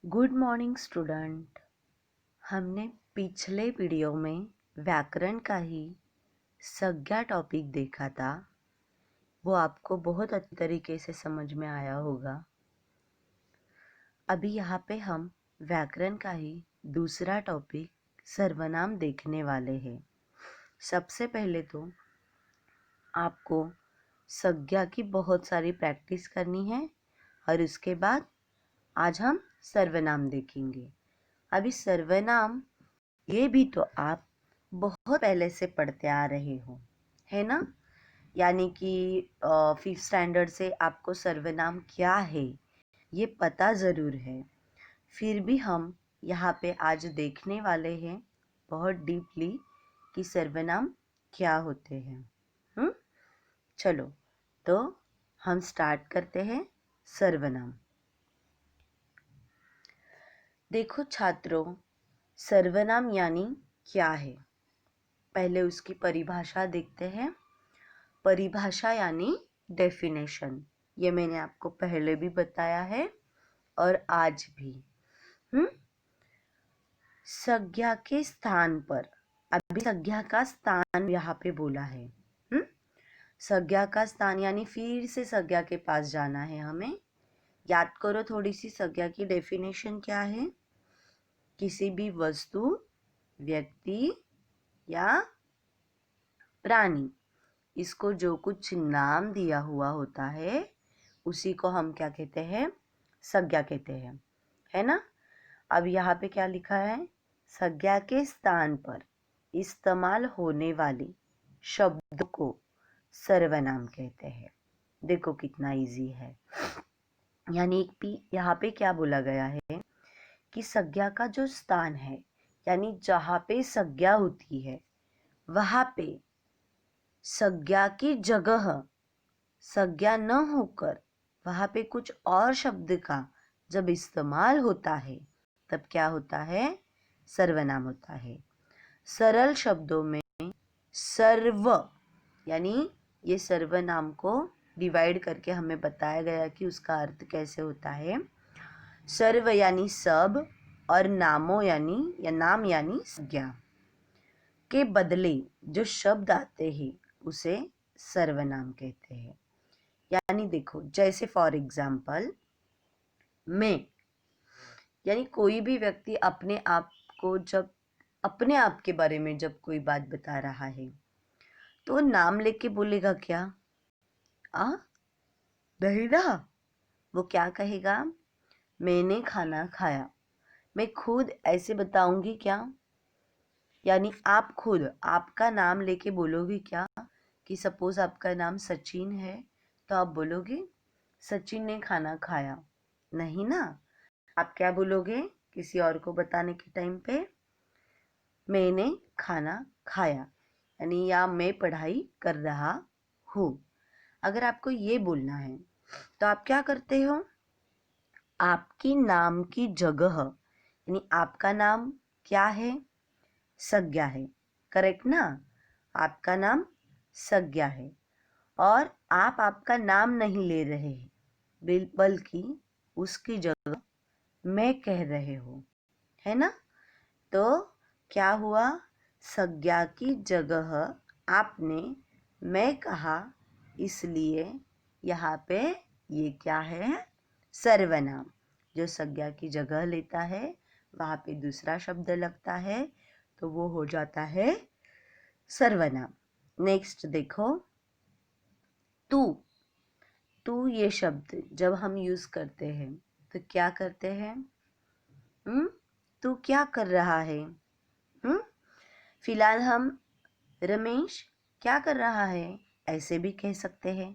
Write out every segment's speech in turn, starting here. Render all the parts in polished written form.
Good morning student. हमने पिछले video में व्याकरण का ही संज्ञा टॉपिक देखा था। वो आपको बहुत अच्छी तरीके से समझ में आया होगा। अभी यहाँ पे हम व्याकरण का ही दूसरा टॉपिक सर्वनाम देखने वाले हैं। सबसे पहले तो आपको संज्ञा की बहुत सारी प्रैक्टिस करनी है और उसके बाद आज हम सर्वनाम देखेंगे। अभी सर्वनाम ये भी तो आप बहुत पहले से पढ़ते आ रहे हो, है ना। यानी कि 5th स्टैंडर्ड से आपको सर्वनाम क्या है ये पता ज़रूर है। फिर भी हम यहाँ पे आज देखने वाले हैं बहुत डीपली कि सर्वनाम क्या होते हैं। चलो तो हम स्टार्ट करते हैं सर्वनाम। देखो छात्रों, सर्वनाम यानी क्या है, पहले उसकी परिभाषा देखते हैं। परिभाषा यानी डेफिनेशन, ये मैंने आपको पहले भी बताया है और आज भी। संज्ञा के स्थान पर, अभी संज्ञा का स्थान यहाँ पे बोला है। संज्ञा का स्थान यानी फिर से संज्ञा के पास जाना है हमें। याद करो थोड़ी सी, संज्ञा की डेफिनेशन क्या है। किसी भी वस्तु, व्यक्ति या प्राणी, इसको जो कुछ नाम दिया हुआ होता है उसी को हम क्या कहते हैं, संज्ञा कहते हैं, है ना। अब यहाँ पे क्या लिखा है, संज्ञा के स्थान पर इस्तेमाल होने वाले शब्द को सर्वनाम कहते हैं। देखो कितना इजी है। यानी यहाँ पे क्या बोला गया है कि संज्ञा का जो स्थान है, यानी जहाँ पे संज्ञा होती है वहाँ पे संज्ञा की जगह संज्ञा न होकर वहाँ पे कुछ और शब्द का जब इस्तेमाल होता है तब क्या होता है, सर्वनाम होता है। सरल शब्दों में सर्व, यानी ये सर्वनाम को डिवाइड करके हमें बताया गया कि उसका अर्थ कैसे होता है। सर्व यानी सब और नामो यानी या नाम यानी संज्ञा के बदले जो शब्द आते हैं उसे सर्वनाम कहते हैं। यानी देखो, जैसे फॉर एग्जाम्पल मैं, यानी कोई भी व्यक्ति अपने आप को जब अपने आप के बारे में जब कोई बात बता रहा है तो नाम लेके बोलेगा क्या, नहीं ना। वो क्या कहेगा, मैंने खाना खाया। मैं खुद ऐसे बताऊंगी क्या, यानी आप खुद आपका नाम लेके बोलोगे क्या कि सपोज आपका नाम सचिन है तो आप बोलोगे सचिन ने खाना खाया, नहीं ना। आप क्या बोलोगे किसी और को बताने के टाइम पे, मैंने खाना खाया, यानी या मैं पढ़ाई कर रहा हूँ। अगर आपको ये बोलना है तो आप क्या करते हो, आपकी नाम की जगह, यानी आपका नाम क्या है, संज्ञा है, करेक्ट ना। आपका नाम संज्ञा है और आप आपका नाम नहीं ले रहे हैं बल्कि उसकी जगह मैं कह रहे हो, है ना। तो क्या हुआ, संज्ञा की जगह आपने मैं कहा, इसलिए यहाँ पे ये क्या है, सर्वनाम। जो संज्ञा की जगह लेता है वहाँ पे दूसरा शब्द लगता है तो वो हो जाता है सर्वनाम। नेक्स्ट देखो, तू। तू ये शब्द जब हम यूज करते हैं तो क्या करते हैं, तू क्या कर रहा है। फिलहाल हम रमेश क्या कर रहा है ऐसे भी कह सकते हैं,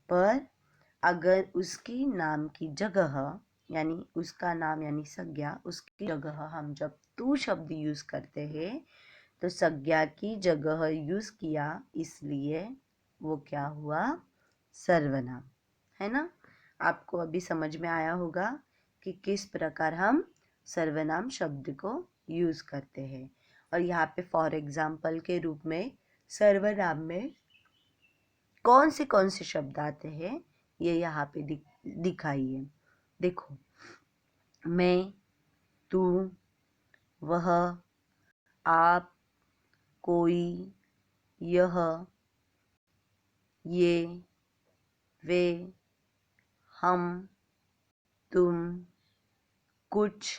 पर अगर उसकी नाम की जगह, यानी उसका नाम यानी संज्ञा, उसकी जगह हम जब तू शब्द यूज करते हैं तो संज्ञा की जगह यूज किया, इसलिए वो क्या हुआ, सर्वनाम, है ना। आपको अभी समझ में आया होगा कि किस प्रकार हम सर्वनाम शब्द को यूज करते हैं। और यहाँ पे फॉर एग्जाम्पल के रूप में सर्वनाम में कौन से शब्द आते हैं ये यहाँ पे दिखाइए। देखो, मैं, तू, वह, आप, कोई, यह, ये, वे, हम, तुम, कुछ,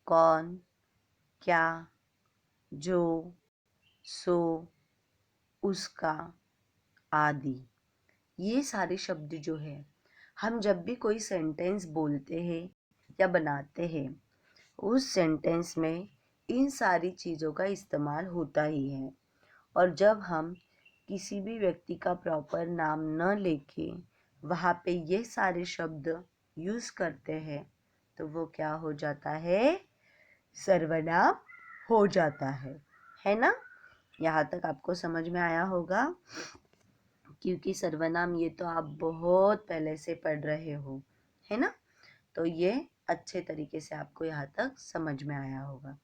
कौन, क्या, जो, सो, उसका, आदि। ये सारे शब्द जो है, हम जब भी कोई सेंटेंस बोलते हैं या बनाते हैं, उस सेंटेंस में इन सारी चीज़ों का इस्तेमाल होता ही है। और जब हम किसी भी व्यक्ति का प्रॉपर नाम न लेके वहाँ पे ये सारे शब्द यूज़ करते हैं, तो वो क्या हो जाता है? सर्वनाम हो जाता है ना? यहाँ तक आपको समझ में आया होगा, क्योंकि सर्वनाम ये तो आप बहुत पहले से पढ़ रहे हो, है ना? तो ये अच्छे तरीके से आपको यहाँ तक समझ में आया होगा।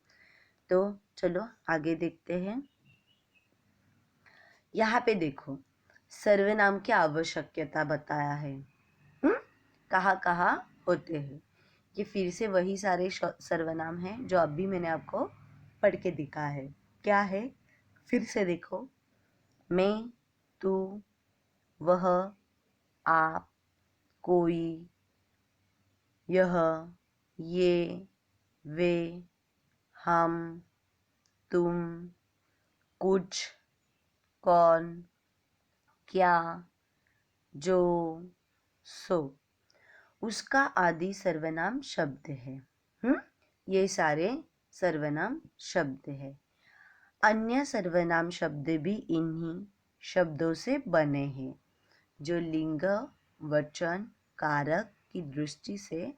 तो चलो आगे देखते हैं। यहाँ पे देखो, सर्वनाम की आवश्यकता बताया है। कहाँ कहाँ होते हैं। ये फिर से वही सारे सर्वनाम हैं जो अभी मैंने आपको पढ़ के दिखा है। क्या है? फिर से देखो, मैं, तू, वह, आप, कोई, यह, ये, वे, हम, तुम, कुछ, कौन, क्या, जो, सो, उसका आदि सर्वनाम शब्द है। ये सारे सर्वनाम शब्द है। अन्य सर्वनाम शब्द भी इन्हीं शब्दों से बने हैं, जो लिंग, वचन, कारक की दृष्टि से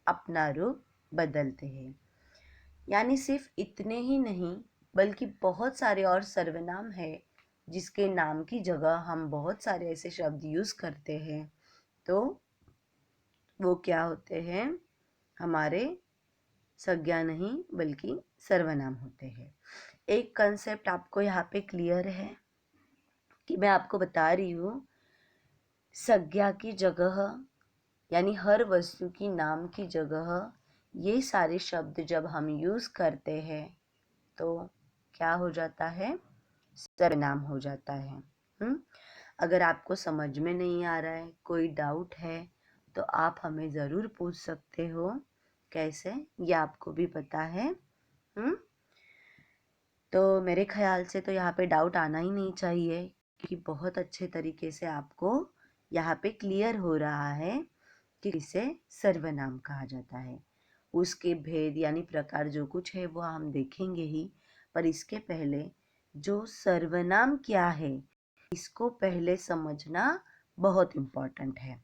अपना रूप बदलते हैं। यानी सिर्फ इतने ही नहीं, बल्कि बहुत सारे और सर्वनाम हैं जिसके नाम की जगह हम बहुत सारे ऐसे शब्द यूज़ करते हैं, तो वो क्या होते हैं? हमारे संज्ञा नहीं बल्कि सर्वनाम होते हैं। एक कंसेप्ट आपको यहाँ पे क्लियर है कि मैं आपको बता रही हूँ, संज्ञा की जगह यानी हर वस्तु की नाम की जगह ये सारे शब्द जब हम यूज़ करते हैं तो क्या हो जाता है? सर्वनाम हो जाता है। अगर आपको समझ में नहीं आ रहा है, कोई डाउट है, तो आप हमें ज़रूर पूछ सकते हो। कैसे? ये आपको भी पता है। तो मेरे ख्याल से तो यहाँ पे डाउट आना ही नहीं चाहिए, क्योंकि बहुत अच्छे तरीके से आपको यहाँ पे क्लियर हो रहा है कि इसे सर्वनाम कहा जाता है। उसके भेद यानी प्रकार जो कुछ है वो हम देखेंगे ही, पर इसके पहले जो सर्वनाम क्या है इसको पहले समझना बहुत इम्पोर्टेंट है।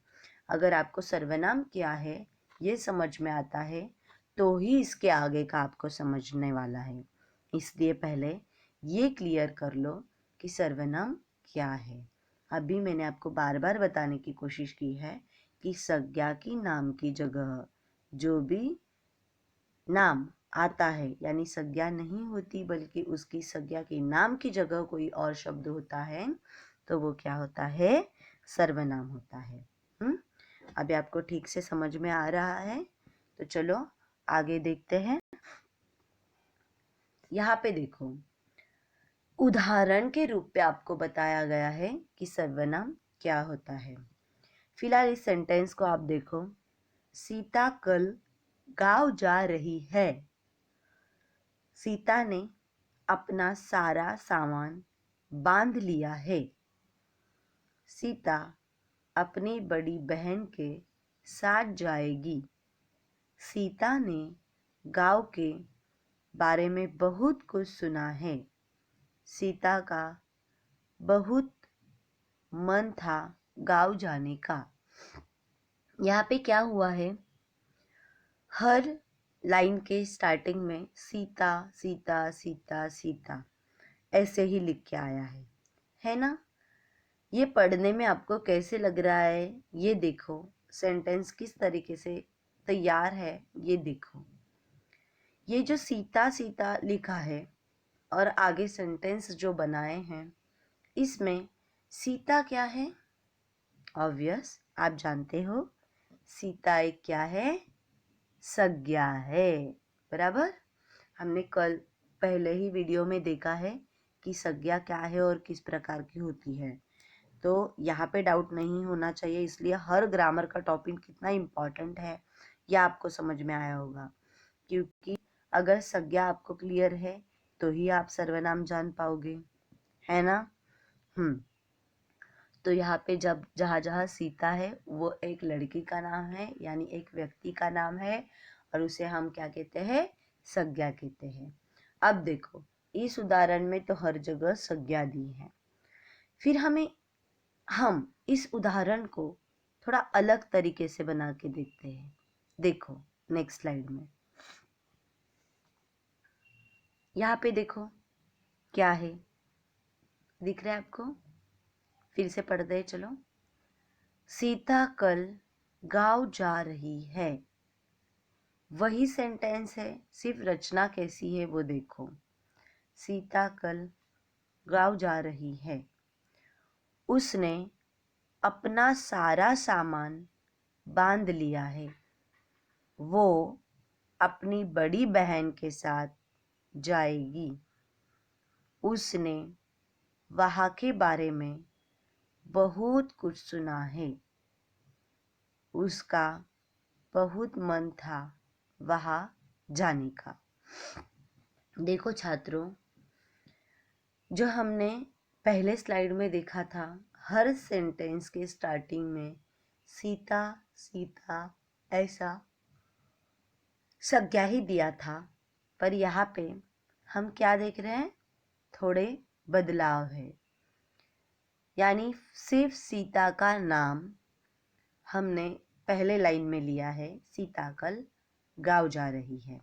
अगर आपको सर्वनाम क्या है ये समझ में आता है तो ही इसके आगे का आपको समझने वाला है। इसलिए पहले ये क्लियर कर लो कि सर्वनाम क्या है। अभी मैंने आपको बार बार बताने की कोशिश की है कि संज्ञा की नाम की जगह जो भी नाम आता है, यानी संज्ञा नहीं होती बल्कि उसकी संज्ञा के नाम की जगह कोई और शब्द होता है, तो वो क्या होता है? सर्वनाम होता है। अभी आपको ठीक से समझ में आ रहा है? तो चलो आगे देखते हैं। यहाँ पे देखो, उदाहरण के रूप में आपको बताया गया है कि सर्वनाम क्या होता है। फिलहाल इस सेंटेंस को आप देखो, सीता कल गांव जा रही है। सीता ने अपना सारा सामान बांध लिया है। सीता अपनी बड़ी बहन के साथ जाएगी। सीता ने गांव के बारे में बहुत कुछ सुना है। सीता का बहुत मन था गांव जाने का। यहाँ पे क्या हुआ है? हर लाइन के स्टार्टिंग में सीता सीता सीता सीता ऐसे ही लिख के आया है ना? ये पढ़ने में आपको कैसे लग रहा है ये देखो, सेंटेंस किस तरीके से तैयार है ये देखो। ये जो सीता सीता लिखा है और आगे सेंटेंस जो बनाए हैं, इसमें सीता क्या है? ऑब्वियस, आप जानते हो सीता एक क्या है? संज्ञा है। बराबर। हमने कल पहले ही वीडियो में देखा है कि संज्ञा क्या है और किस प्रकार की होती है, तो यहाँ पे डाउट नहीं होना चाहिए। इसलिए हर ग्रामर का टॉपिक कितना इम्पोर्टेंट है यह आपको समझ में आया होगा, क्योंकि अगर संज्ञा आपको क्लियर है तो ही आप सर्वनाम जान पाओगे, है ना। तो यहाँ पे जब जहाँ जहाँ सीता है वो एक लड़की का नाम है, यानी एक व्यक्ति का नाम है, और उसे हम क्या कहते हैं, संज्ञा कहते हैं। अब देखो इस उदाहरण में तो हर जगह संज्ञा दी है। फिर हम इस उदाहरण को थोड़ा अलग तरीके से बना के देखते हैं। देखो नेक्स्ट स्लाइड में, यहाँ पे देखो क्या है, दिख रहा है आपको? फिर से पढ़ते हैं, चलो। सीता कल गांव जा रही है। वही सेंटेंस है, सिर्फ रचना कैसी है वो देखो। सीता कल गांव जा रही है। उसने अपना सारा सामान बांध लिया है। वो अपनी बड़ी बहन के साथ जाएगी। उसने वहाँ के बारे में बहुत कुछ सुना है। उसका बहुत मन था वहाँ जाने का। देखो छात्रों, जो हमने पहले स्लाइड में देखा था, हर सेंटेंस के स्टार्टिंग में सीता सीता ऐसा संज्ञा ही दिया था, पर यहाँ पे हम क्या देख रहे हैं, थोड़े बदलाव है। यानी सिर्फ सीता का नाम हमने पहले लाइन में लिया है, सीता कल गांव जा रही है।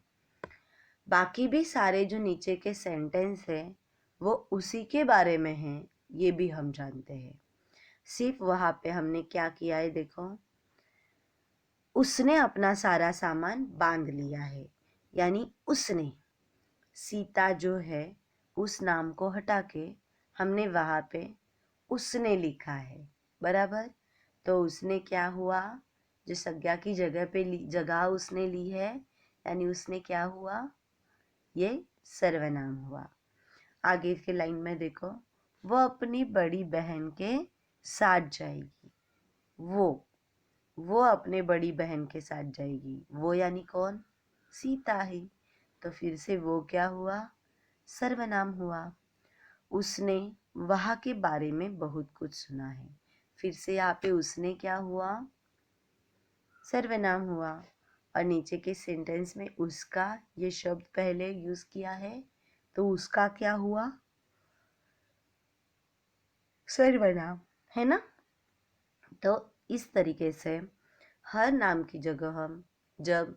बाकी भी सारे जो नीचे के सेंटेंस है वो उसी के बारे में हैं, ये भी हम जानते हैं। सिर्फ वहाँ पे हमने क्या किया है, देखो, उसने अपना सारा सामान बांध लिया है, यानी उसने, सीता जो है उस नाम को हटा के हमने वहाँ पे उसने लिखा है। बराबर। तो उसने क्या हुआ, जो संज्ञा की जगह उसने ली है, यानी उसने क्या हुआ, ये सर्वनाम हुआ। आगे के लाइन में देखो, वो अपनी बड़ी बहन के साथ जाएगी। वो अपने बड़ी बहन के साथ जाएगी। वो यानी कौन, सीता ही। तो फिर से वो क्या हुआ, सर्वनाम हुआ। उसने वहाँ के बारे में बहुत कुछ सुना है। फिर से यहाँ पे उसने क्या हुआ, सर्वनाम हुआ। और नीचे के सेंटेंस में उसका ये शब्द पहले यूज किया है, तो उसका क्या हुआ, सर्वनाम, है ना। तो इस तरीके से हर नाम की जगह हम जब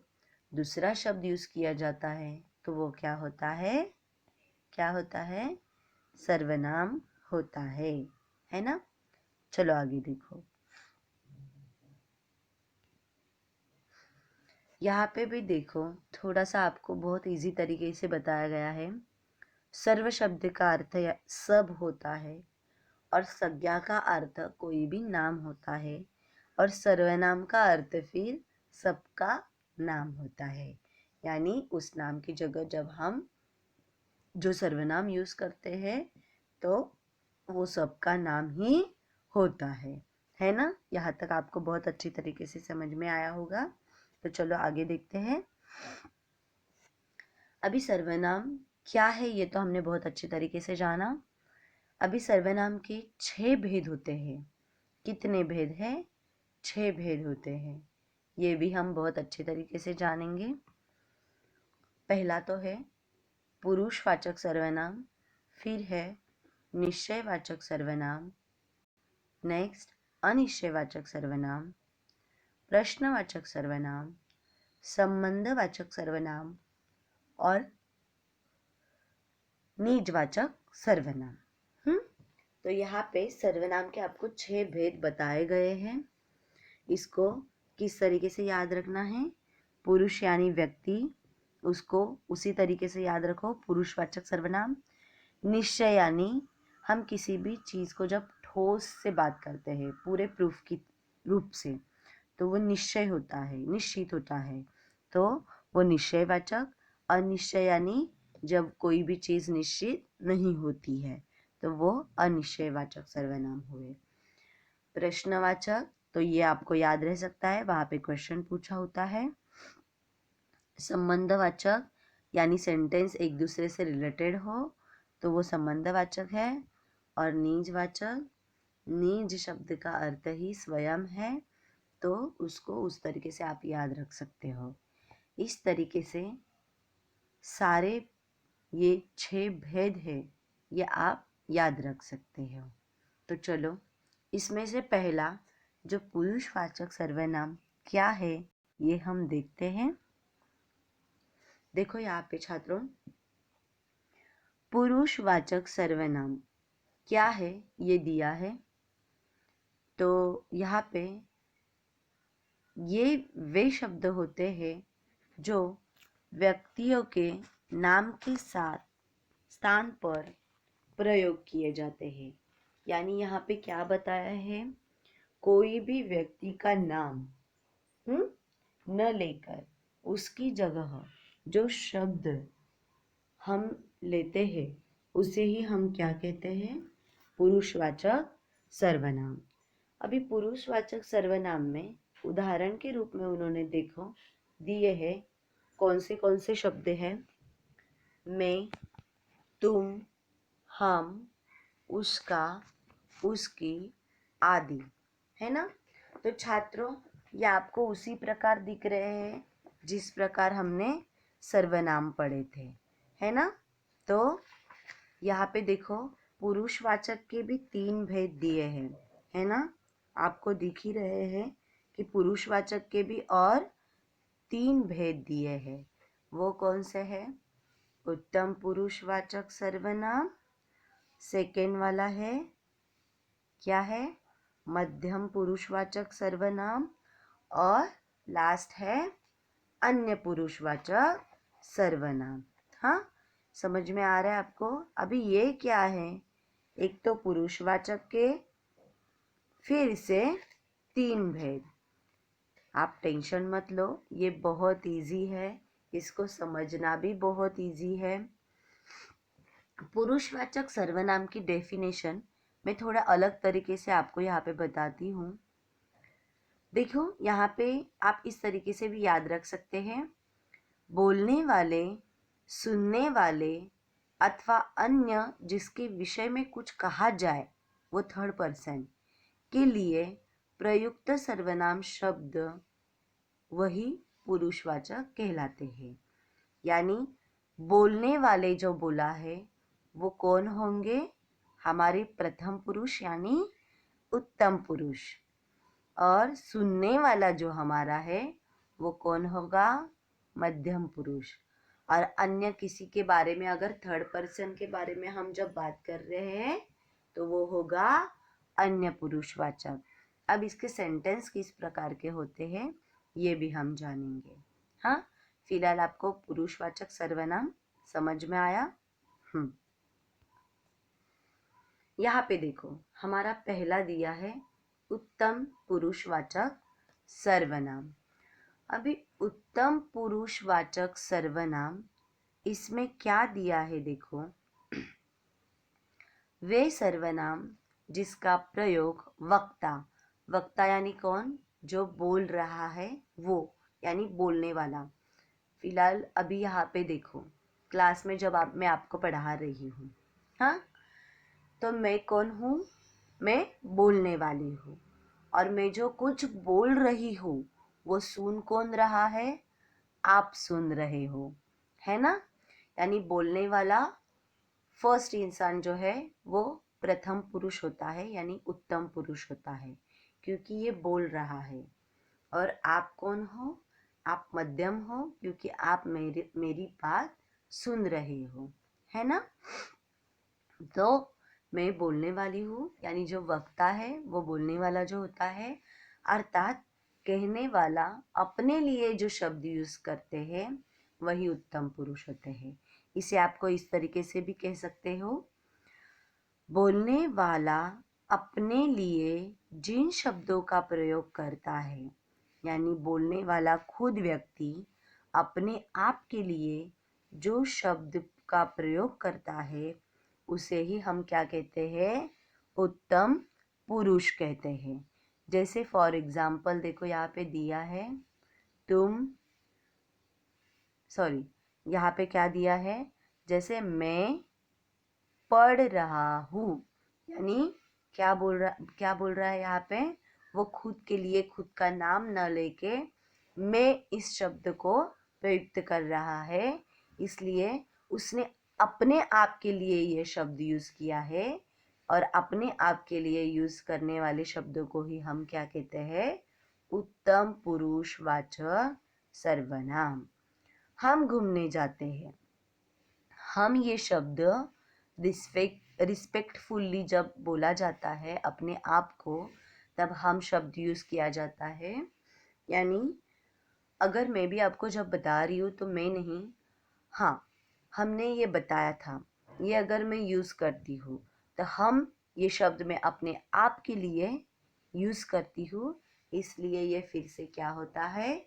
दूसरा शब्द यूज किया जाता है तो वो क्या होता है, क्या होता है, सर्वनाम होता है ना। चलो आगे देखो, यहाँ पे भी देखो, थोड़ा सा आपको बहुत इजी तरीके से बताया गया है। सर्व शब्द का अर्थ सब होता है, और संज्ञा का अर्थ कोई भी नाम होता है, और सर्वनाम का अर्थ फिर सबका नाम होता है। यानी उस नाम की जगह जब हम जो सर्वनाम यूज करते हैं तो वो सबका नाम ही होता है ना। यहाँ तक आपको बहुत अच्छी तरीके से समझ में आया होगा। तो चलो आगे देखते हैं। अभी सर्वनाम क्या है ये तो हमने बहुत अच्छे तरीके से जाना। अभी सर्वनाम के 6 भेद होते हैं। कितने भेद हैं, 6 भेद होते हैं। ये भी हम बहुत अच्छे तरीके से जानेंगे। पहला तो है पुरुषवाचक सर्वनाम, फिर है निश्चयवाचक सर्वनाम, नेक्स्ट अनिश्चयवाचक सर्वनाम, प्रश्नवाचक सर्वनाम, संबंधवाचक सर्वनाम और निजवाचक सर्वनाम। तो यहाँ पे सर्वनाम के आपको 6 भेद बताए गए हैं। इसको किस तरीके से याद रखना है, पुरुष यानी व्यक्ति, उसको उसी तरीके से याद रखो, पुरुषवाचक सर्वनाम। निश्चय यानी हम किसी भी चीज़ को जब ठोस से बात करते हैं पूरे प्रूफ की रूप से, तो वो निश्चय होता है, निश्चित होता है। तो वो निश्चयवाचक। अनिश्चय यानी जब कोई भी चीज निश्चित नहीं होती है तो वो अनिश्चयवाचक सर्वनाम हुए। प्रश्नवाचक, तो ये आपको याद रह सकता है, वहां पे क्वेश्चन पूछा होता है। संबंधवाचक यानी सेंटेंस एक दूसरे से रिलेटेड हो तो वो संबंधवाचक है। और निजवाचक, निज शब्द का अर्थ ही स्वयं है तो उसको उस तरीके से आप याद रख सकते हो। इस तरीके से सारे ये 6 भेद है, ये आप याद रख सकते हो। तो चलो इसमें से पहला जो पुरुषवाचक सर्वनाम क्या है ये हम देखते हैं। देखो यहाँ पे छात्रों, पुरुषवाचक सर्वनाम क्या है ये दिया है। तो यहाँ पे ये वे शब्द होते हैं जो व्यक्तियों के नाम के साथ स्थान पर प्रयोग किए जाते हैं। यानी यहाँ पे क्या बताया है, कोई भी व्यक्ति का नाम न लेकर उसकी जगह जो शब्द हम लेते हैं उसे ही हम क्या कहते हैं, पुरुषवाचक सर्वनाम। अभी पुरुषवाचक सर्वनाम में उदाहरण के रूप में उन्होंने देखो दिए हैं, कौन से शब्द हैं, मैं, तुम, हम, उसका, उसकी आदि, है ना। तो छात्रों ये आपको उसी प्रकार दिख रहे हैं जिस प्रकार हमने सर्वनाम पढ़े थे, है ना। तो यहाँ पे देखो पुरुषवाचक के भी 3 भेद दिए हैं, है ना। आपको दिख ही रहे हैं कि पुरुषवाचक के भी और 3 भेद दिए हैं। वो कौन से है, उत्तम पुरुषवाचक सर्वनाम, सेकेंड वाला है क्या है, मध्यम पुरुषवाचक सर्वनाम, और लास्ट है अन्य पुरुषवाचक सर्वनाम। हाँ, समझ में आ रहा है आपको। अभी ये क्या है, एक तो पुरुषवाचक के फिर से 3 भेद। आप टेंशन मत लो, ये बहुत इजी है, इसको समझना भी बहुत इजी है। पुरुषवाचक सर्वनाम की डेफिनेशन मैं थोड़ा अलग तरीके से आपको यहाँ पे बताती हूँ। देखो यहाँ पे आप इस तरीके से भी याद रख सकते हैं, बोलने वाले, सुनने वाले अथवा अन्य जिसके विषय में कुछ कहा जाए वो थर्ड पर्सन के लिए प्रयुक्त सर्वनाम शब्द वही पुरुषवाचक कहलाते हैं। यानी बोलने वाले जो बोला है वो कौन होंगे, हमारे प्रथम पुरुष यानी उत्तम पुरुष। और सुनने वाला जो हमारा है वो कौन होगा, मध्यम पुरुष। और अन्य किसी के बारे में अगर थर्ड पर्सन के बारे में हम जब बात कर रहे हैं तो वो होगा अन्य पुरुषवाचक। अब इसके सेंटेंस किस प्रकार के होते हैं ये भी हम जानेंगे। हाँ, फिलहाल आपको पुरुषवाचक सर्वनाम समझ में आया। यहाँ पे देखो हमारा पहला दिया है उत्तम पुरुषवाचक सर्वनाम। अभी उत्तम पुरुषवाचक सर्वनाम इसमें क्या दिया है, देखो वे सर्वनाम जिसका प्रयोग वक्ता, वक्ता यानी कौन, जो बोल रहा है वो, यानी बोलने वाला। फिलहाल अभी यहाँ पे देखो क्लास में जब मैं आपको पढ़ा रही हूँ, हाँ, तो मैं कौन हूँ, मैं बोलने वाली हूँ। और मैं जो कुछ बोल रही हूँ वो सुन कौन रहा है, आप सुन रहे हो, है ना। यानी बोलने वाला फर्स्ट इंसान जो है वो प्रथम पुरुष होता है यानी उत्तम पुरुष होता है क्योंकि ये बोल रहा है। और आप कौन हो, आप मध्यम हो क्योंकि आप मेरी बात सुन रहे हो, है ना। तो मैं बोलने वाली हूँ यानी जो वक्ता है वो बोलने वाला जो होता है, अर्थात कहने वाला अपने लिए जो शब्द यूज करते हैं वही उत्तम पुरुष होते हैं। इसे आपको इस तरीके से भी कह सकते हो, बोलने वाला अपने लिए जिन शब्दों का प्रयोग करता है, यानी बोलने वाला खुद व्यक्ति अपने आप के लिए जो शब्द का प्रयोग करता है उसे ही हम क्या कहते हैं? उत्तम पुरुष कहते हैं। जैसे फॉर एग्जाम्पल देखो यहाँ पे दिया है यहाँ पे क्या दिया है? जैसे मैं पढ़ रहा हूँ, यानी क्या बोल रहा है यहाँ पे? वो खुद के लिए खुद का नाम न लेके मैं इस शब्द को प्रयुक्त कर रहा है, इसलिए उसने अपने आप के लिए ये शब्द यूज किया है। और अपने आप के लिए यूज करने वाले शब्दों को ही हम क्या कहते हैं? उत्तम पुरुषवाचक सर्वनाम। हम घूमने जाते हैं, हम ये शब्द रिस्पेक्टफुल्ली जब बोला जाता है अपने आप को, तब हम शब्द यूज किया जाता है। यानी अगर मैं भी आपको जब बता रही हूँ तो मैं नहीं, हाँ हमने ये बताया था, ये अगर मैं यूज करती हूँ तो हम ये शब्द मैं अपने आप के लिए यूज करती हूँ, इसलिए ये फिर से क्या होता है?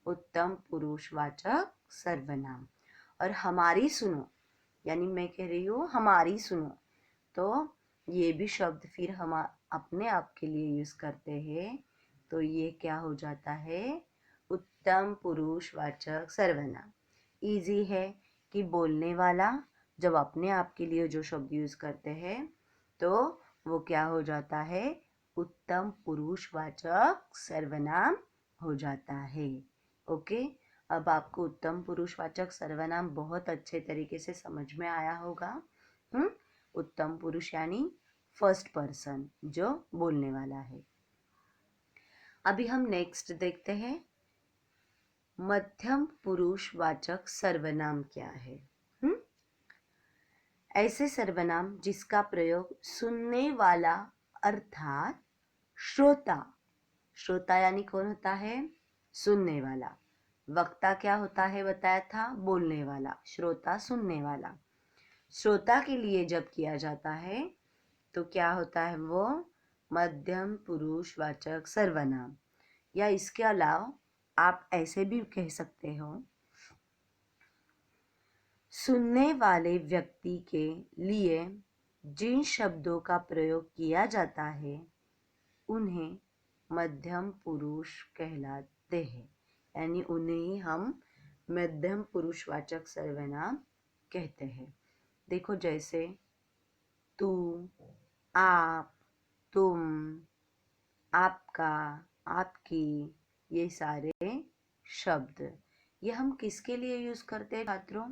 उत्तम पुरुषवाचक सर्वनाम। और हमारी सुनो, यानी मैं कह रही हूँ हमारी सुनो, तो ये भी शब्द फिर हम अपने आप के लिए यूज करते हैं, तो ये क्या हो जाता है? उत्तम पुरुषवाचक सर्वनाम। इजी है कि बोलने वाला जब अपने आप के लिए जो शब्द यूज करते हैं तो वो क्या हो जाता है? उत्तम पुरुषवाचक सर्वनाम हो जाता है। ओके, अब आपको उत्तम पुरुषवाचक सर्वनाम बहुत अच्छे तरीके से समझ में आया होगा। उत्तम पुरुष यानी फर्स्ट पर्सन जो बोलने वाला है। अभी हम नेक्स्ट देखते हैं मध्यम पुरुषवाचक सर्वनाम क्या है। ऐसे सर्वनाम जिसका प्रयोग सुनने वाला अर्थात श्रोता, श्रोता यानी कौन होता है? सुनने वाला। वक्ता क्या होता है बताया था? बोलने वाला। श्रोता सुनने वाला। श्रोता के लिए जब किया जाता है तो क्या होता है? वो मध्यम पुरुषवाचक सर्वनाम। या इसके अलावा आप ऐसे भी कह सकते हो, सुनने वाले व्यक्ति के लिए जिन शब्दों का प्रयोग किया जाता है उन्हें मध्यम पुरुष कहलाते हैं, यानी उन्हें ही हम मध्यम पुरुषवाचक सर्वनाम कहते हैं। देखो जैसे तू, आप, तुम, आपका, आपकी, ये सारे शब्द ये हम किसके लिए यूज करते हैं छात्रों?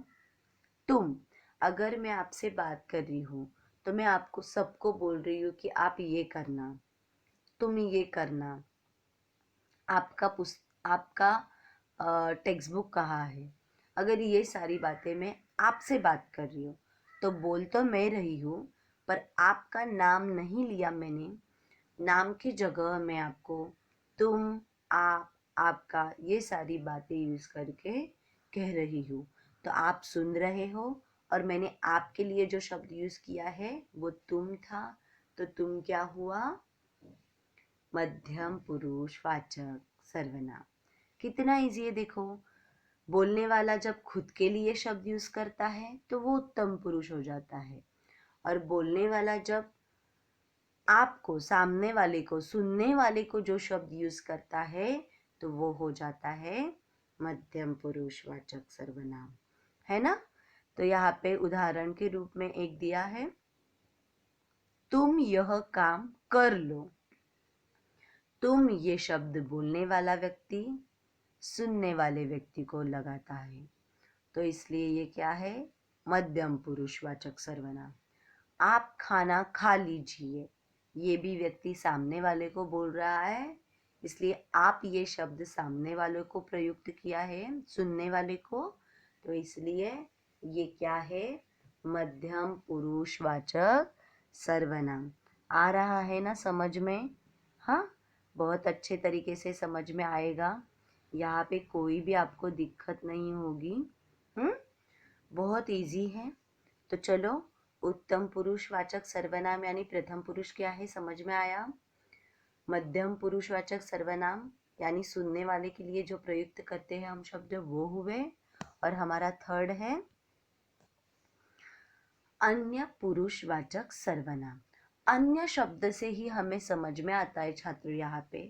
तुम, अगर मैं आपसे बात कर रही हूँ तो मैं आपको सबको बोल रही हूँ कि आप ये करना, तुम ये करना, आपका टेक्स्ट बुक कहाँ है। अगर ये सारी बातें मैं आपसे बात कर रही हूँ तो बोल तो मैं रही हूँ, पर आपका नाम नहीं लिया मैंने। नाम की जगह मैं आपको तुम, आप, आपका ये सारी बातें यूज करके कह रही हूँ। तो आप सुन रहे हो और मैंने आपके लिए जो शब्द यूज किया है वो तुम था, तो तुम क्या हुआ? मध्यम पुरुषवाचक सर्वनाम। कितना इजी है देखो। बोलने वाला जब खुद के लिए शब्द यूज करता है तो वो उत्तम पुरुष हो जाता है, और बोलने वाला जब आपको, सामने वाले को, सुनने वाले को जो शब्द यूज करता है तो वो हो जाता है मध्यम पुरुषवाचक सर्वनाम, है ना। तो यहाँ पे उदाहरण के रूप में एक दिया है, तुम यह काम कर लो। तुम ये शब्द बोलने वाला व्यक्ति सुनने वाले व्यक्ति को लगाता है, तो इसलिए ये क्या है? मध्यम पुरुषवाचक सर्वनाम। आप खाना खा लीजिए, ये भी व्यक्ति सामने वाले को बोल रहा है, इसलिए आप ये शब्द सामने वाले को प्रयुक्त किया है, सुनने वाले को, तो इसलिए ये क्या है? मध्यम पुरुषवाचक सर्वनाम। आ रहा है ना समझ में? हाँ, बहुत अच्छे तरीके से समझ में आएगा। यहाँ पे कोई भी आपको दिक्कत नहीं होगी। बहुत इजी है। तो चलो, उत्तम पुरुषवाचक सर्वनाम यानी प्रथम पुरुष क्या है समझ में आया। मध्यम पुरुषवाचक सर्वनाम यानी सुनने वाले के लिए जो प्रयुक्त करते हैं हम शब्द वो हुए। और हमारा थर्ड है अन्य पुरुषवाचक सर्वनाम। अन्य शब्द से ही हमें समझ में आता है छात्र यहाँ पे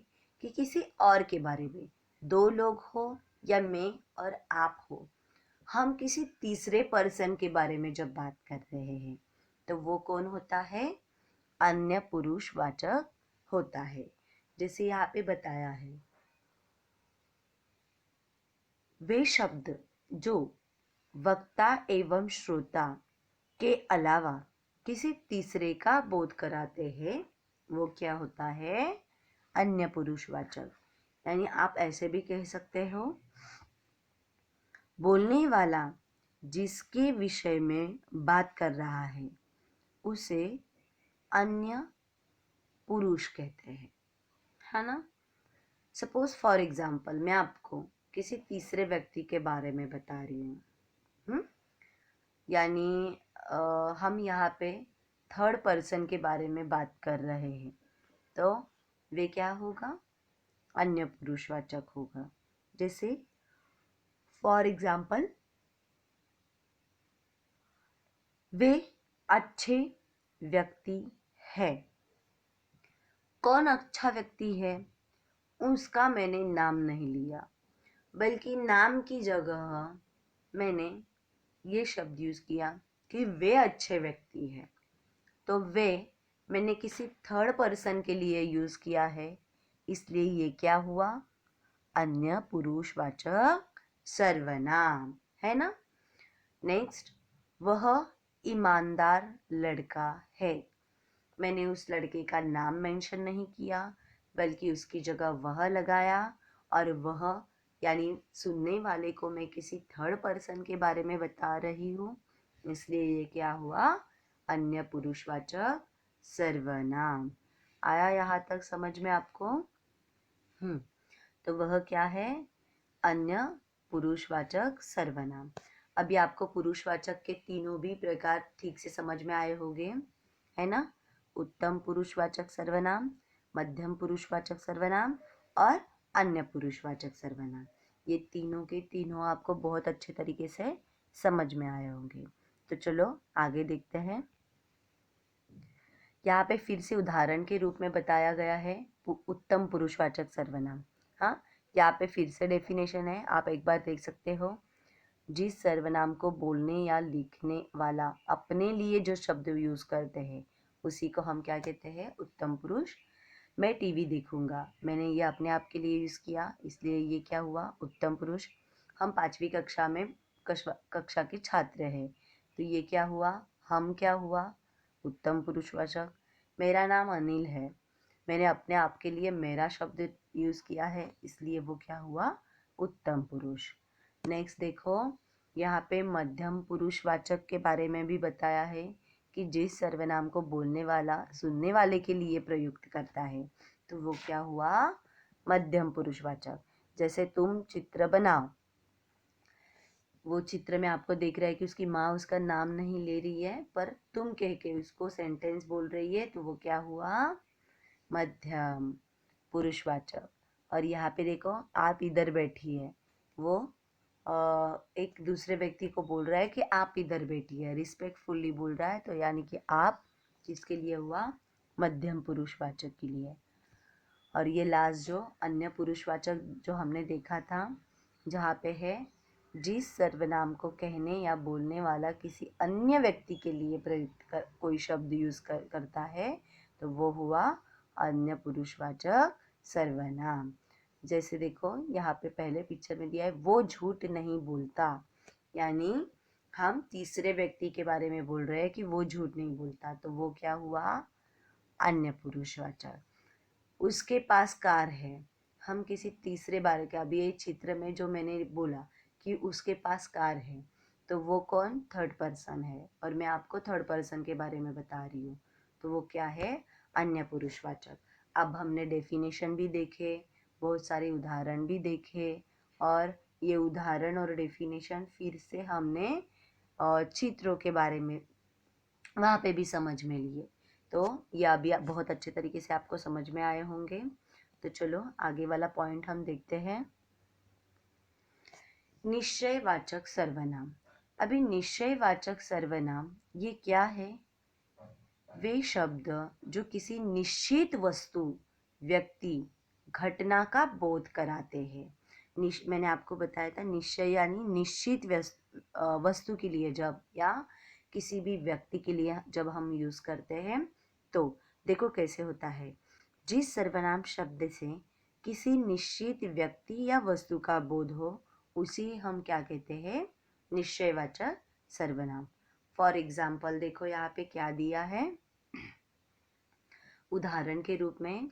कि किसी और के बारे में, दो लोग हो या मैं और आप हो, हम किसी तीसरे पर्सन के बारे में जब बात कर रहे हैं तो वो कौन होता है? अन्य पुरुषवाचक होता है। जैसे यहाँ पे बताया है, वे शब्द जो वक्ता एवं श्रोता के अलावा किसी तीसरे का बोध कराते हैं वो क्या होता है? अन्य पुरुषवाचक। यानी आप ऐसे भी कह सकते हो, बोलने वाला जिसके विषय में बात कर रहा है उसे अन्य पुरुष कहते हैं, है ना। सपोज फॉर एग्जाम्पल मैं आपको किसी तीसरे व्यक्ति के बारे में बता रही हूँ, यानी हम यहाँ पे थर्ड पर्सन के बारे में बात कर रहे हैं तो वे क्या होगा? अन्य पुरुषवाचक होगा। जैसे फॉर एग्जाम्पल, वे अच्छे व्यक्ति है। कौन अच्छा व्यक्ति है उसका मैंने नाम नहीं लिया, बल्कि नाम की जगह मैंने ये शब्द यूज किया कि वे अच्छे व्यक्ति हैं। तो वे मैंने किसी थर्ड पर्सन के लिए यूज किया है, इसलिए ये क्या हुआ? अन्य पुरुषवाचक सर्वनाम, है ना। नेक्स्ट, वह ईमानदार लड़का है। मैंने उस लड़के का नाम मेंशन नहीं किया, बल्कि उसकी जगह वह लगाया, और वह यानी सुनने वाले को मैं किसी थर्ड पर्सन के बारे में बता रही हूँ, इसलिए ये क्या हुआ? अन्य पुरुषवाचक सर्वनाम। आया यहाँ तक समझ में आपको? तो वह क्या है? अन्य पुरुषवाचक सर्वनाम। अभी आपको पुरुषवाचक के तीनों भी प्रकार ठीक से समझ में आए होंगे, है ना। उत्तम पुरुषवाचक सर्वनाम, मध्यम पुरुषवाचक सर्वनाम और अन्य पुरुषवाचक सर्वनाम। ये तीनों के तीनों आपको बहुत अच्छे तरीके से समझ में आए होंगे। तो चलो आगे देखते हैं। यहाँ पे फिर से उदाहरण के रूप में बताया गया है उत्तम पुरुषवाचक सर्वनाम। हाँ, यहाँ पे फिर से डेफिनेशन है, आप एक बार देख सकते हो। जिस सर्वनाम को बोलने या लिखने वाला अपने लिए जो शब्द यूज करते हैं उसी को हम क्या कहते हैं? उत्तम पुरुष। मैं टीवी देखूंगा, मैंने ये अपने आप के लिए यूज किया, इसलिए ये क्या हुआ? उत्तम पुरुष। हम 5वीं कक्षा में कक्षा के छात्र हैं, तो ये क्या हुआ? हम क्या हुआ? उत्तम पुरुषवाचक। मेरा नाम अनिल है, मैंने अपने आप के लिए मेरा शब्द यूज किया है, इसलिए वो क्या हुआ? उत्तम पुरुष। नेक्स्ट देखो, यहाँ पे मध्यम पुरुषवाचक के बारे में भी बताया है कि जिस सर्वनाम को बोलने वाला सुनने वाले के लिए प्रयुक्त करता है तो वो क्या हुआ? मध्यम पुरुषवाचक। जैसे तुम चित्र बनाओ, वो चित्र में आपको देख रहा है कि उसकी माँ उसका नाम नहीं ले रही है, पर तुम कह के उसको सेंटेंस बोल रही है, तो वो क्या हुआ? मध्यम पुरुषवाचक। और यहाँ पे देखो, आप इधर बैठिए, वो एक दूसरे व्यक्ति को बोल रहा है कि आप इधर बैठिए, रिस्पेक्टफुली बोल रहा है, तो यानी कि आप किसके लिए हुआ? मध्यम पुरुषवाचक के लिए। और ये लास्ट जो अन्य पुरुषवाचक जो हमने देखा था, जहाँ पे है जिस सर्वनाम को कहने या बोलने वाला किसी अन्य व्यक्ति के लिए प्रयुक्त कोई शब्द यूज करता है तो वो हुआ अन्य पुरुषवाचक सर्वनाम। जैसे देखो यहाँ पे पहले पिक्चर में दिया है, वो झूठ नहीं बोलता, यानी हम तीसरे व्यक्ति के बारे में बोल रहे हैं कि वो झूठ नहीं बोलता, तो वो क्या हुआ? अन्य पुरुषवाचक। उसके पास कार है, हम किसी तीसरे बारे का, अभी ये चित्र में जो मैंने बोला कि उसके पास कार है, तो वो कौन? थर्ड पर्सन है, और मैं आपको थर्ड पर्सन के बारे में बता रही हूँ, तो वो क्या है? अन्य पुरुषवाचक। अब हमने डेफिनेशन भी देखे, बहुत सारे उदाहरण भी देखे, और ये उदाहरण और डेफिनेशन फिर से हमने चित्रों के बारे में वहाँ पे भी समझ में लिए, तो यह भी बहुत अच्छे तरीके से आपको समझ में आए होंगे। तो चलो आगे वाला पॉइंट हम देखते हैं। निश्चयवाचक सर्वनाम। अभी निश्चयवाचक सर्वनाम ये क्या है? वे शब्द जो किसी निश्चित वस्तु, व्यक्ति, घटना का बोध कराते हैं। मैंने आपको बताया था निश्चय यानी निश्चित वस्तु के लिए जब या किसी भी व्यक्ति के लिए जब हम यूज करते हैं तो देखो कैसे होता है। जिस सर्वनाम शब्द से किसी निश्चित व्यक्ति या वस्तु का बोध हो उसी हम क्या कहते हैं? निश्चयवाचक सर्वनाम। फॉर एग्जाम्पल देखो यहाँ पे क्या दिया है। उदाहरण के रूप में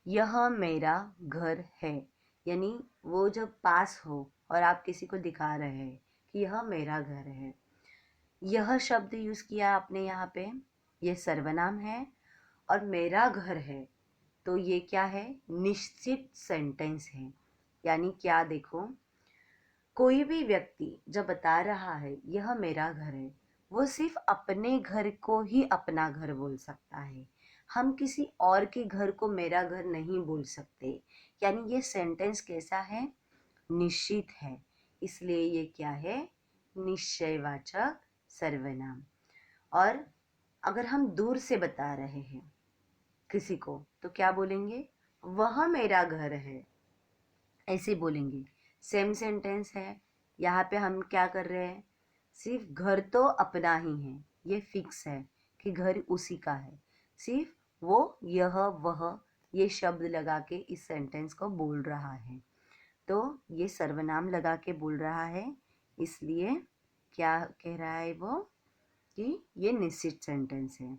यह मेरा घर है, यानी वो जब पास हो और आप किसी को दिखा रहे हैं कि यह मेरा घर है, यह शब्द यूज किया आपने यहाँ पे, ये सर्वनाम है। और मेरा घर है तो ये क्या है? निश्चित सेंटेंस है। यानी क्या देखो, कोई भी व्यक्ति जब बता रहा है यह मेरा घर है, वो सिर्फ अपने घर को ही अपना घर बोल सकता है। हम किसी और के घर को मेरा घर नहीं बोल सकते। यानी ये सेंटेंस कैसा है? निश्चित है। इसलिए ये क्या है? निश्चयवाचक सर्वनाम। और अगर हम दूर से बता रहे हैं किसी को तो क्या बोलेंगे? वह मेरा घर है, ऐसे बोलेंगे। सेम सेंटेंस है। यहाँ पे हम क्या कर रहे हैं? सिर्फ घर तो अपना ही है, ये फिक्स है कि घर उसी का है। सिर्फ वो, यह, वह ये शब्द लगा के इस सेंटेंस को बोल रहा है। तो ये सर्वनाम लगा के बोल रहा है, इसलिए क्या कह रहा है वो? कि ये निश्चित सेंटेंस है।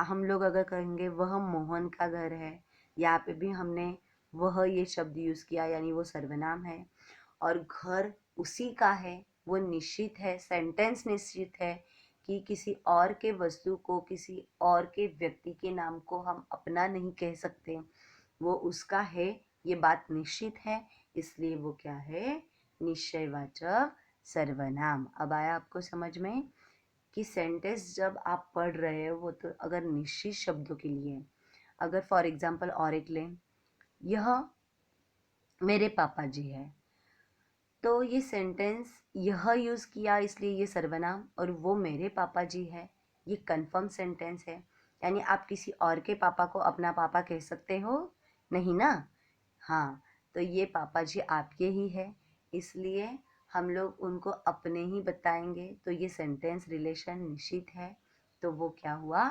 हम लोग अगर कहेंगे वह मोहन का घर है, यहाँ पे भी हमने वह ये शब्द यूज किया, यानी वो सर्वनाम है। और घर उसी का है, वो निश्चित है, सेंटेंस निश्चित है कि किसी और के वस्तु को, किसी और के व्यक्ति के नाम को हम अपना नहीं कह सकते, वो उसका है, ये बात निश्चित है। इसलिए वो क्या है? निश्चयवाचक सर्वनाम। अब आया आपको समझ में कि सेंटेंस जब आप पढ़ रहे हो वो तो अगर निश्चित शब्दों के लिए, अगर फॉर एग्जांपल और एक लें, यह मेरे पापा जी है, तो ये सेंटेंस यह यूज किया इसलिए ये सर्वनाम, और वो मेरे पापा जी है ये कंफर्म सेंटेंस है। यानी आप किसी और के पापा को अपना पापा कह सकते हो नहीं ना? हाँ, तो ये पापा जी आपके ही है, इसलिए हम लोग उनको अपने ही बताएंगे, तो ये सेंटेंस रिलेशन निश्चित है, तो वो क्या हुआ?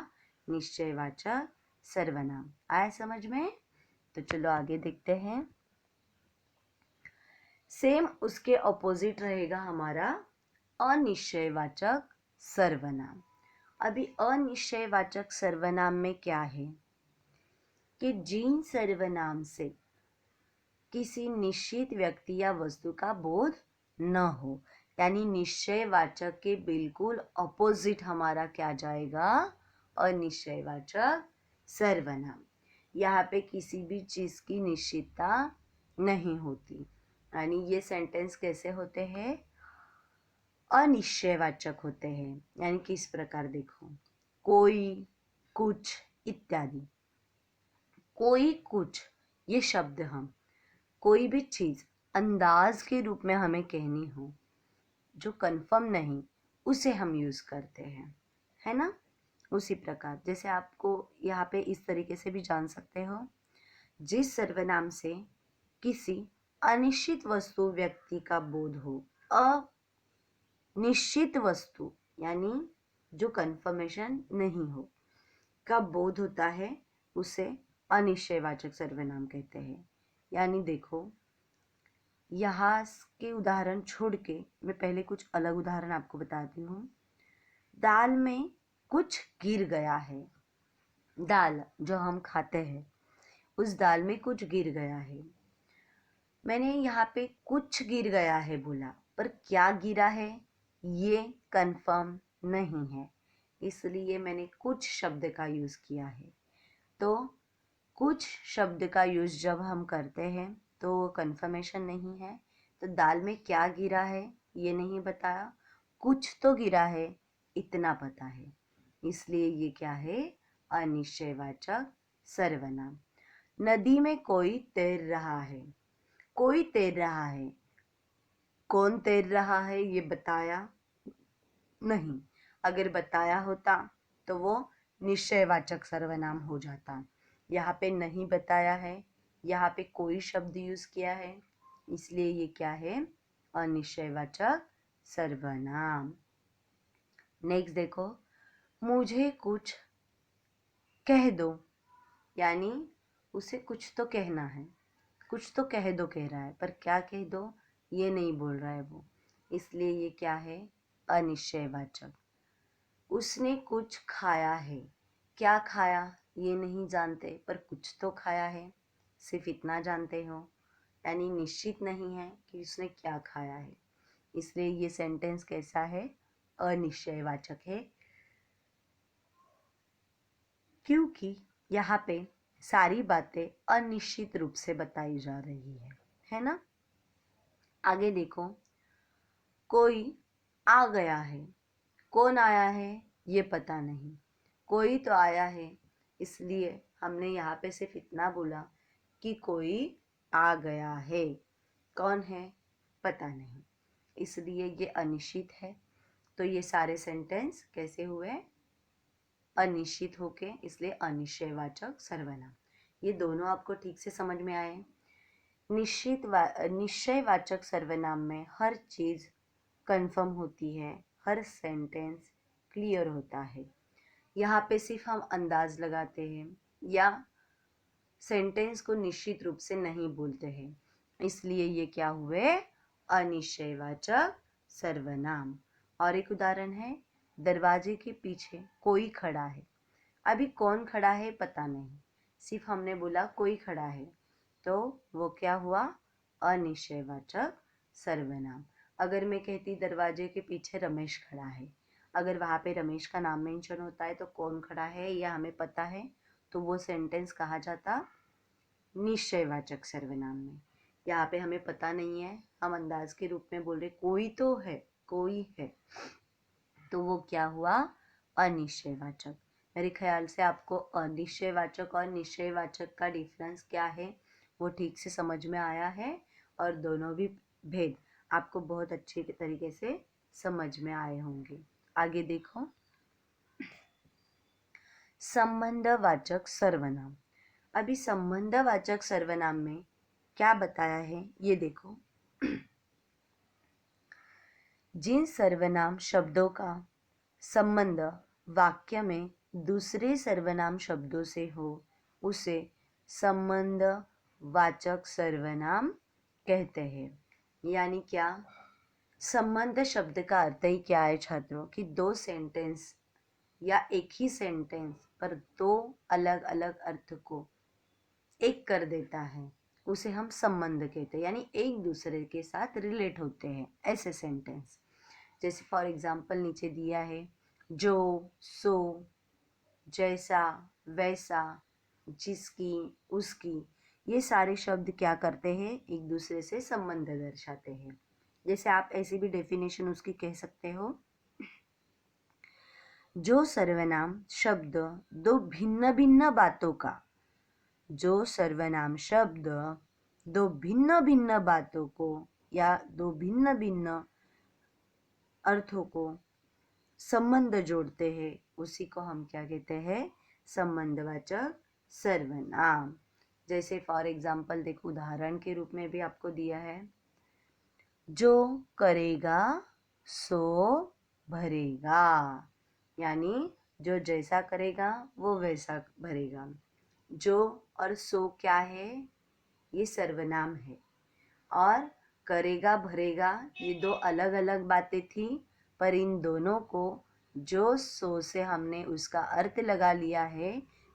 निश्चयवाचक सर्वनाम। आया समझ में? तो चलो आगे देखते हैं। सेम उसके ऑपोजिट रहेगा हमारा अनिश्चयवाचक सर्वनाम। अभी अनिश्चयवाचक सर्वनाम में क्या है कि जिन सर्वनाम से किसी निश्चित व्यक्ति या वस्तु का बोध न हो, यानी निश्चयवाचक के बिल्कुल ऑपोजिट हमारा क्या जाएगा? अनिश्चयवाचक सर्वनाम। यहाँ पे किसी भी चीज की निश्चितता नहीं होती, यानी ये सेंटेंस कैसे होते हैं? अनिश्चयवाचक होते हैं। यानी किस प्रकार देखो, कोई, कुछ इत्यादि। कोई, कुछ ये शब्द हम कोई भी चीज अंदाज के रूप में हमें कहनी हो जो कंफर्म नहीं, उसे हम यूज करते हैं, है ना? उसी प्रकार जैसे आपको यहाँ पे इस तरीके से भी जान सकते हो, जिस सर्वनाम से किसी अनिश्चित वस्तु, व्यक्ति का बोध हो, अनिश्चित वस्तु यानी जो कंफर्मेशन नहीं हो का बोध होता है, उसे अनिश्चयवाचक सर्वनाम कहते हैं। यानी देखो, यहाँ के उदाहरण छोड़ के मैं पहले कुछ अलग उदाहरण आपको बताती हूँ। दाल में कुछ गिर गया है। दाल जो हम खाते हैं, उस दाल में कुछ गिर गया है। मैंने यहाँ पे कुछ गिर गया है बोला, पर क्या गिरा है ये कंफर्म नहीं है, इसलिए मैंने कुछ शब्द का यूज किया है। तो कुछ शब्द का यूज जब हम करते हैं तो कंफर्मेशन नहीं है, तो दाल में क्या गिरा है ये नहीं बताया, कुछ तो गिरा है इतना पता है, इसलिए ये क्या है? अनिश्चयवाचक सर्वनाम। नदी में कोई तैर रहा है। कोई तैर रहा है, कौन तैर रहा है ये बताया नहीं। अगर बताया होता तो वो निश्चयवाचक सर्वनाम हो जाता। यहाँ पे नहीं बताया है, यहाँ पे कोई शब्द यूज किया है, इसलिए ये क्या है, अनिश्चयवाचक सर्वनाम। नेक्स्ट देखो, मुझे कुछ कह दो, यानी उसे कुछ तो कहना है, कुछ तो कह दो कह रहा है, पर क्या कह दो ये नहीं बोल रहा है वो, इसलिए ये क्या है, अनिश्चयवाचक। उसने कुछ खाया है, क्या खाया ये नहीं जानते, पर कुछ तो खाया है, सिर्फ इतना जानते हो, यानी निश्चित नहीं है कि उसने क्या खाया है, इसलिए ये सेंटेंस कैसा है, अनिश्चयवाचक है। क्योंकि यहाँ पे सारी बातें अनिश्चित रूप से बताई जा रही है ना। आगे देखो, कोई आ गया है, कौन आया है ये पता नहीं, कोई तो आया है, इसलिए हमने यहाँ पे सिर्फ इतना बोला कि कोई आ गया है, कौन है पता नहीं, इसलिए ये अनिश्चित है। तो ये सारे सेंटेंस कैसे हुए, अनिश्चित होके, इसलिए अनिश्चयवाचक सर्वनाम। ये दोनों आपको ठीक से समझ में आए। निश्चयवाचक सर्वनाम में हर चीज कंफर्म होती है, हर सेंटेंस क्लियर होता है। यहाँ पे सिर्फ हम अंदाज लगाते हैं या सेंटेंस को निश्चित रूप से नहीं बोलते हैं, इसलिए ये क्या हुए, अनिश्चयवाचक सर्वनाम। और एक उदाहरण है, दरवाजे के पीछे कोई खड़ा है। अभी कौन खड़ा है पता नहीं, सिर्फ हमने बोला कोई खड़ा है, तो वो क्या हुआ, अनिश्चयवाचक सर्वनाम। अगर मैं कहती दरवाजे के पीछे रमेश खड़ा है, अगर वहाँ पे रमेश का नाम मेंशन होता है तो कौन खड़ा है यह हमें पता है, तो वो सेंटेंस कहा जाता निश्चयवाचक सर्वनाम में। यहाँ पे हमें पता नहीं है, हम अंदाज के रूप में बोल रहे कोई तो है, कोई है, तो वो क्या हुआ, अनिश्चयवाचक। मेरे ख्याल से आपको अनिश्चयवाचक और निश्चयवाचक का डिफरेंस क्या है वो ठीक से समझ में आया है, और दोनों भी भेद आपको बहुत अच्छे तरीके से समझ में आए होंगे। आगे देखो, संबंधवाचक सर्वनाम। अभी संबंधवाचक सर्वनाम में क्या बताया है ये देखो, जिन सर्वनाम शब्दों का संबंध वाक्य में दूसरे सर्वनाम शब्दों से हो उसे संबंधवाचक सर्वनाम कहते हैं। यानी क्या, संबंध शब्द का अर्थ ही क्या है छात्रों, कि दो सेंटेंस या एक ही सेंटेंस पर दो अलग अलग अर्थ को एक कर देता है, उसे हम संबंध कहते हैं, यानी एक दूसरे के साथ रिलेट होते हैं ऐसे सेंटेंस। जैसे फॉर एग्जाम्पल नीचे दिया है, जो, सो, जैसा, वैसा, जिसकी, उसकी, ये सारे शब्द क्या करते हैं, एक दूसरे से संबंध दर्शाते हैं। जैसे आप ऐसी भी डेफिनेशन उसकी कह सकते हो, जो सर्वनाम शब्द दो भिन्न भिन्न बातों का, जो सर्वनाम शब्द दो भिन्न भिन्न बातों को या दो भिन्न भिन्न अर्थों को संबंध जोड़ते हैं, उसी को हम क्या कहते हैं, संबंधवाचक सर्वनाम। जैसे फॉर एग्जाम्पल देखो, उदाहरण के रूप में भी आपको दिया है, जो करेगा सो भरेगा, यानी जो जैसा करेगा वो वैसा भरेगा। जो और सो क्या है, ये सर्वनाम है, और करेगा भरेगा ये दो अलग अलग बातें थी, पर इन दोनों को जो सो से हमने उसका अर्थ लगा लिया है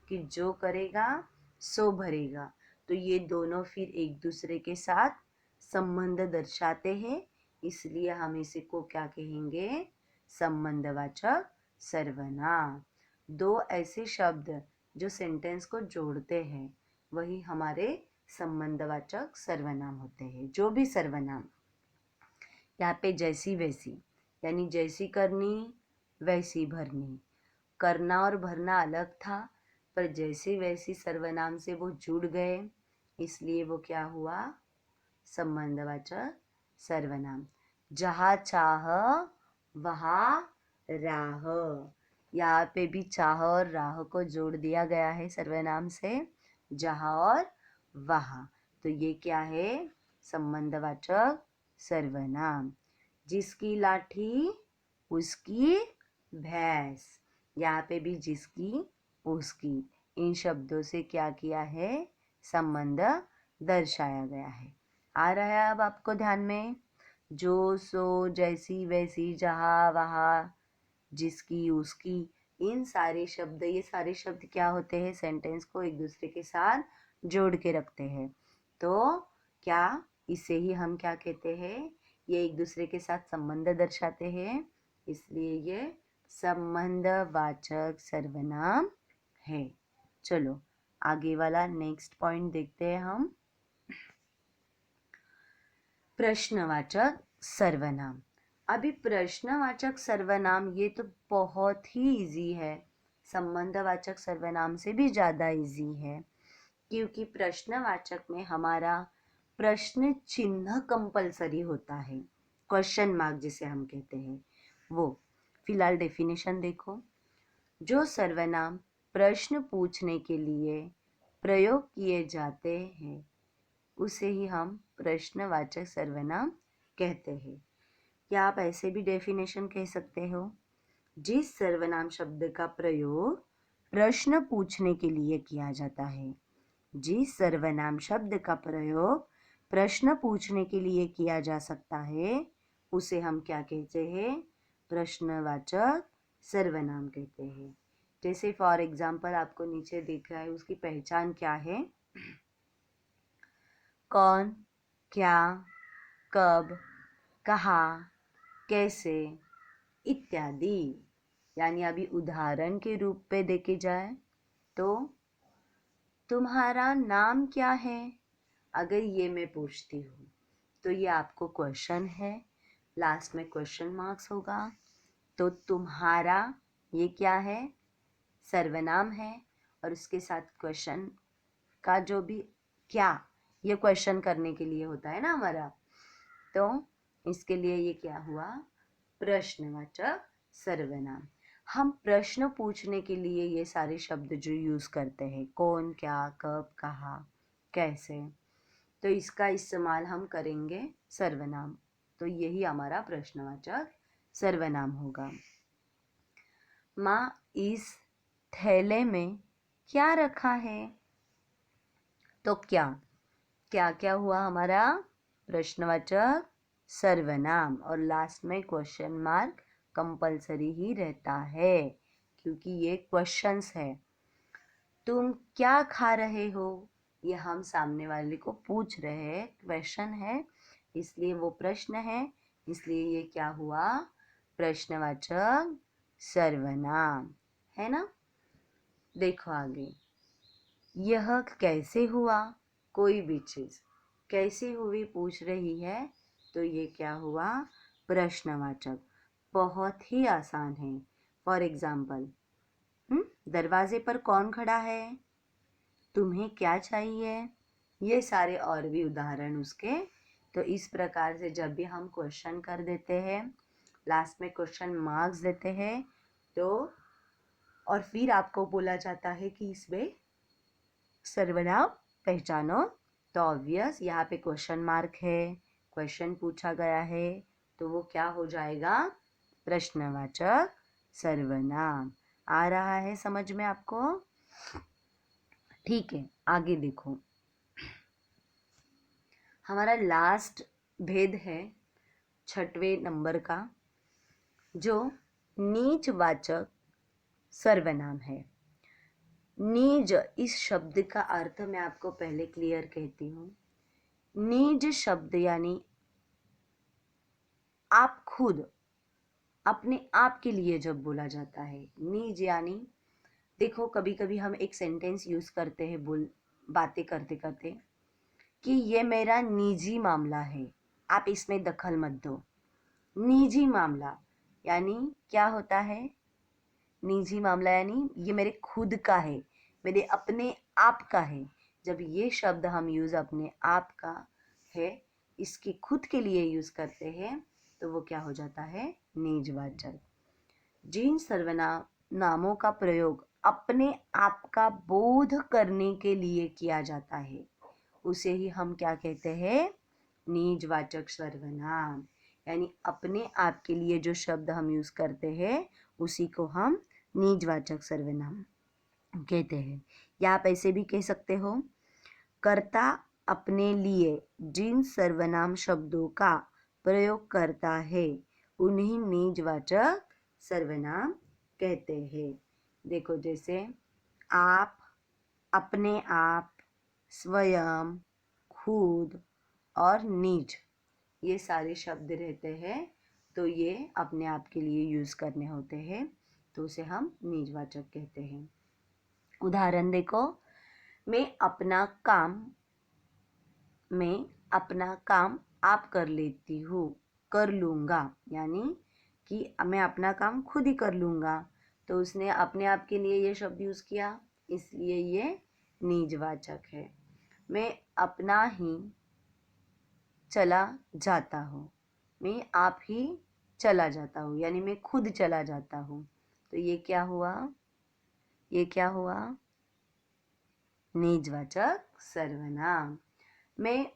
कि जो करेगा सो भरेगा, तो ये दोनों फिर एक दूसरे के साथ संबंध दर्शाते हैं, इसलिए हम इसी को क्या कहेंगे, संबंधवाचक सर्वनाम। दो ऐसे शब्द जो सेंटेंस को जोड़ते हैं वही हमारे संबंधवाचक सर्वनाम होते हैं। जो भी सर्वनाम, यहाँ पे जैसी वैसी, यानी जैसी करनी वैसी भरनी, करना और भरना अलग था, पर जैसे वैसी सर्वनाम से वो जुड़ गए, इसलिए वो क्या हुआ, संबंधवाचक सर्वनाम। जहाँ चाह वहाँ राह, यहाँ पे भी चाह और राह को जोड़ दिया गया है सर्वनाम से, जहाँ और वहाँ। तो ये क्या है, संबंधवाचक सर्वनाम। जिसकी लाठी उसकी भैंस, यहाँ पे भी जिसकी उसकी, इन शब्दों से क्या किया है, संबंध दर्शाया गया है। आ रहा है अब आपको ध्यान में, जो सो जैसी वैसी जहाँ वहाँ जिसकी उसकी, इन सारे शब्द, ये सारे शब्द क्या होते हैं, सेंटेंस को एक दूसरे के साथ जोड़ के रखते हैं। तो क्या इसे ही हम क्या कहते हैं, ये एक दूसरे के साथ संबंध दर्शाते हैं, इसलिए ये संबंधवाचक सर्वनाम है। चलो आगे वाला नेक्स्ट पॉइंट देखते हैं हम। प्रश्नवाचक सर्वनाम। अभी प्रश्नवाचक सर्वनाम ये तो बहुत ही इजी है, संबंधवाचक सर्वनाम से भी ज़्यादा इजी है, क्योंकि प्रश्नवाचक में हमारा प्रश्न चिन्ह कंपलसरी होता है, क्वेश्चन मार्क जिसे हम कहते हैं वो। फिलहाल डेफिनेशन देखो, जो सर्वनाम प्रश्न पूछने के लिए प्रयोग किए जाते हैं उसे ही हम प्रश्नवाचक सर्वनाम कहते हैं। या आप ऐसे भी डेफिनेशन कह सकते हो, जिस सर्वनाम शब्द का प्रयोग प्रश्न पूछने के लिए किया जाता है, जिस सर्वनाम शब्द का प्रयोग प्रश्न पूछने के लिए किया जा सकता है उसे हम क्या कहते हैं, प्रश्नवाचक सर्वनाम कहते हैं। जैसे फॉर एग्जाम्पल आपको नीचे दिख रहा है, उसकी पहचान क्या है, कौन, क्या, कब, कहाँ, कैसे इत्यादि। यानी अभी उदाहरण के रूप पे देखे जाए तो तुम्हारा नाम क्या है, अगर ये मैं पूछती हूँ तो ये आपको क्वेश्चन है, लास्ट में क्वेश्चन मार्क्स होगा। तो तुम्हारा ये क्या है, सर्वनाम है, और उसके साथ क्वेश्चन का जो भी क्या, ये क्वेश्चन करने के लिए होता है ना हमारा, तो इसके लिए ये क्या हुआ, प्रश्नवाचक सर्वनाम। हम प्रश्न पूछने के लिए ये सारे शब्द जो यूज करते हैं, कौन, क्या, कब, कहाँ, कैसे, तो इसका इस्तेमाल हम करेंगे सर्वनाम, तो यही हमारा प्रश्नवाचक सर्वनाम होगा। माँ इस थैले में क्या रखा है, तो क्या, क्या क्या हुआ हमारा, प्रश्नवाचक सर्वनाम, और लास्ट में क्वेश्चन मार्क कंपलसरी ही रहता है क्योंकि ये क्वेश्चंस है। तुम क्या खा रहे हो, ये हम सामने वाले को पूछ रहे हैं, क्वेश्चन है, इसलिए वो प्रश्न है, इसलिए ये क्या हुआ, प्रश्नवाचक सर्वनाम है ना। देखो आगे, यह कैसे हुआ, कोई भी चीज कैसे हुई पूछ रही है, तो ये क्या हुआ, प्रश्नवाचक। बहुत ही आसान है। फॉर एग्जाम्पल, दरवाजे पर कौन खड़ा है, तुम्हें क्या चाहिए, ये सारे और भी उदाहरण उसके। तो इस प्रकार से जब भी हम क्वेश्चन कर देते हैं, लास्ट में क्वेश्चन मार्क्स देते हैं, तो और फिर आपको बोला जाता है कि इसमें सर्वनाम पहचानो, तो ऑब्वियस यहाँ पे क्वेश्चन मार्क है, क्वेश्चन पूछा गया है, तो वो क्या हो जाएगा, प्रश्नवाचक सर्वनाम। आ रहा है समझ में आपको, ठीक है। आगे देखो, हमारा लास्ट भेद है 6वें नंबर का, जो नीचवाचक सर्वनाम है। नीज, इस शब्द का अर्थ मैं आपको पहले क्लियर कहती हूँ। नीज शब्द यानी आप खुद, अपने आप के लिए जब बोला जाता है। नीज यानी, देखो कभी कभी हम एक सेंटेंस यूज करते हैं बातें करते करते कि ये मेरा निजी मामला है, आप इसमें दखल मत दो। निजी मामला यानी क्या होता है, निजी मामला यानी ये मेरे खुद का है, मेरे अपने आप का है। जब ये शब्द हम यूज अपने आप का है इसके खुद के लिए यूज करते हैं तो वो क्या हो जाता है, निजवाचक। जिन सर्वनाम नामों का प्रयोग अपने आप का बोध करने के लिए किया जाता है उसे ही हम क्या कहते हैं, निजवाचक सर्वनाम। यानी अपने आप के लिए जो शब्द हम यूज करते हैं उसी को हम निजवाचक सर्वनाम कहते हैं। या आप ऐसे भी कह सकते हो, कर्ता अपने लिए जिन सर्वनाम शब्दों का प्रयोग करता है उन्हें निजवाचक सर्वनाम कहते हैं। देखो जैसे आप, अपने आप, स्वयं, खुद और निज, ये सारे शब्द रहते हैं तो ये अपने आप के लिए यूज करने होते हैं तो उसे हम निजवाचक कहते हैं। उदाहरण देखो, मैं अपना काम आप कर लेती हूँ, कर लूँगा, यानी कि मैं अपना काम खुद ही कर लूँगा तो उसने अपने आप के लिए ये शब्द यूज किया इसलिए ये निजवाचक है। मैं अपना ही चला जाता हूँ, मैं आप ही चला जाता हूँ, यानी मैं खुद चला जाता हूँ तो ये क्या हुआ, निजवाचक सर्वनाम। मैं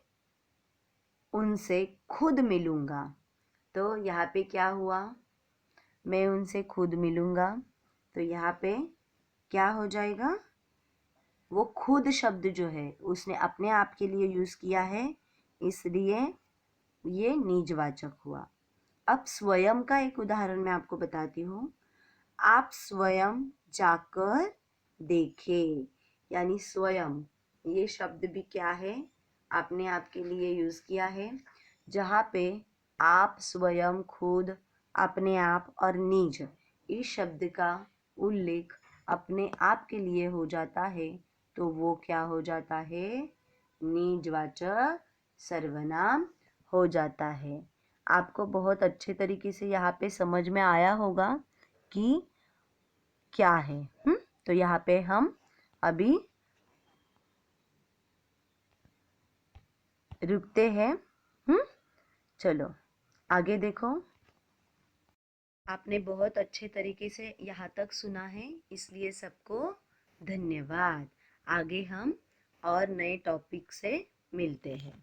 उनसे खुद मिलूंगा तो यहाँ पे क्या हुआ, मैं उनसे खुद मिलूंगा तो यहाँ पे क्या हो जाएगा, वो खुद शब्द जो है उसने अपने आप के लिए यूज किया है इसलिए ये निजवाचक हुआ। अब स्वयं का एक उदाहरण मैं आपको बताती हूँ। आप स्वयं जाकर देखें, यानी स्वयं ये शब्द भी क्या है, आपने आप के लिए यूज किया है। जहाँ पे आप, स्वयं, खुद, अपने आप और निज इस शब्द का उल्लेख अपने आप के लिए हो जाता है तो वो क्या हो जाता है, निजवाचक सर्वनाम हो जाता है। आपको बहुत अच्छे तरीके से यहाँ पे समझ में आया होगा कि क्या है। तो यहाँ पे हम अभी रुकते हैं। चलो आगे देखो। आपने बहुत अच्छे तरीके से यहाँ तक सुना है इसलिए सबको धन्यवाद। आगे हम और नए टॉपिक से मिलते हैं।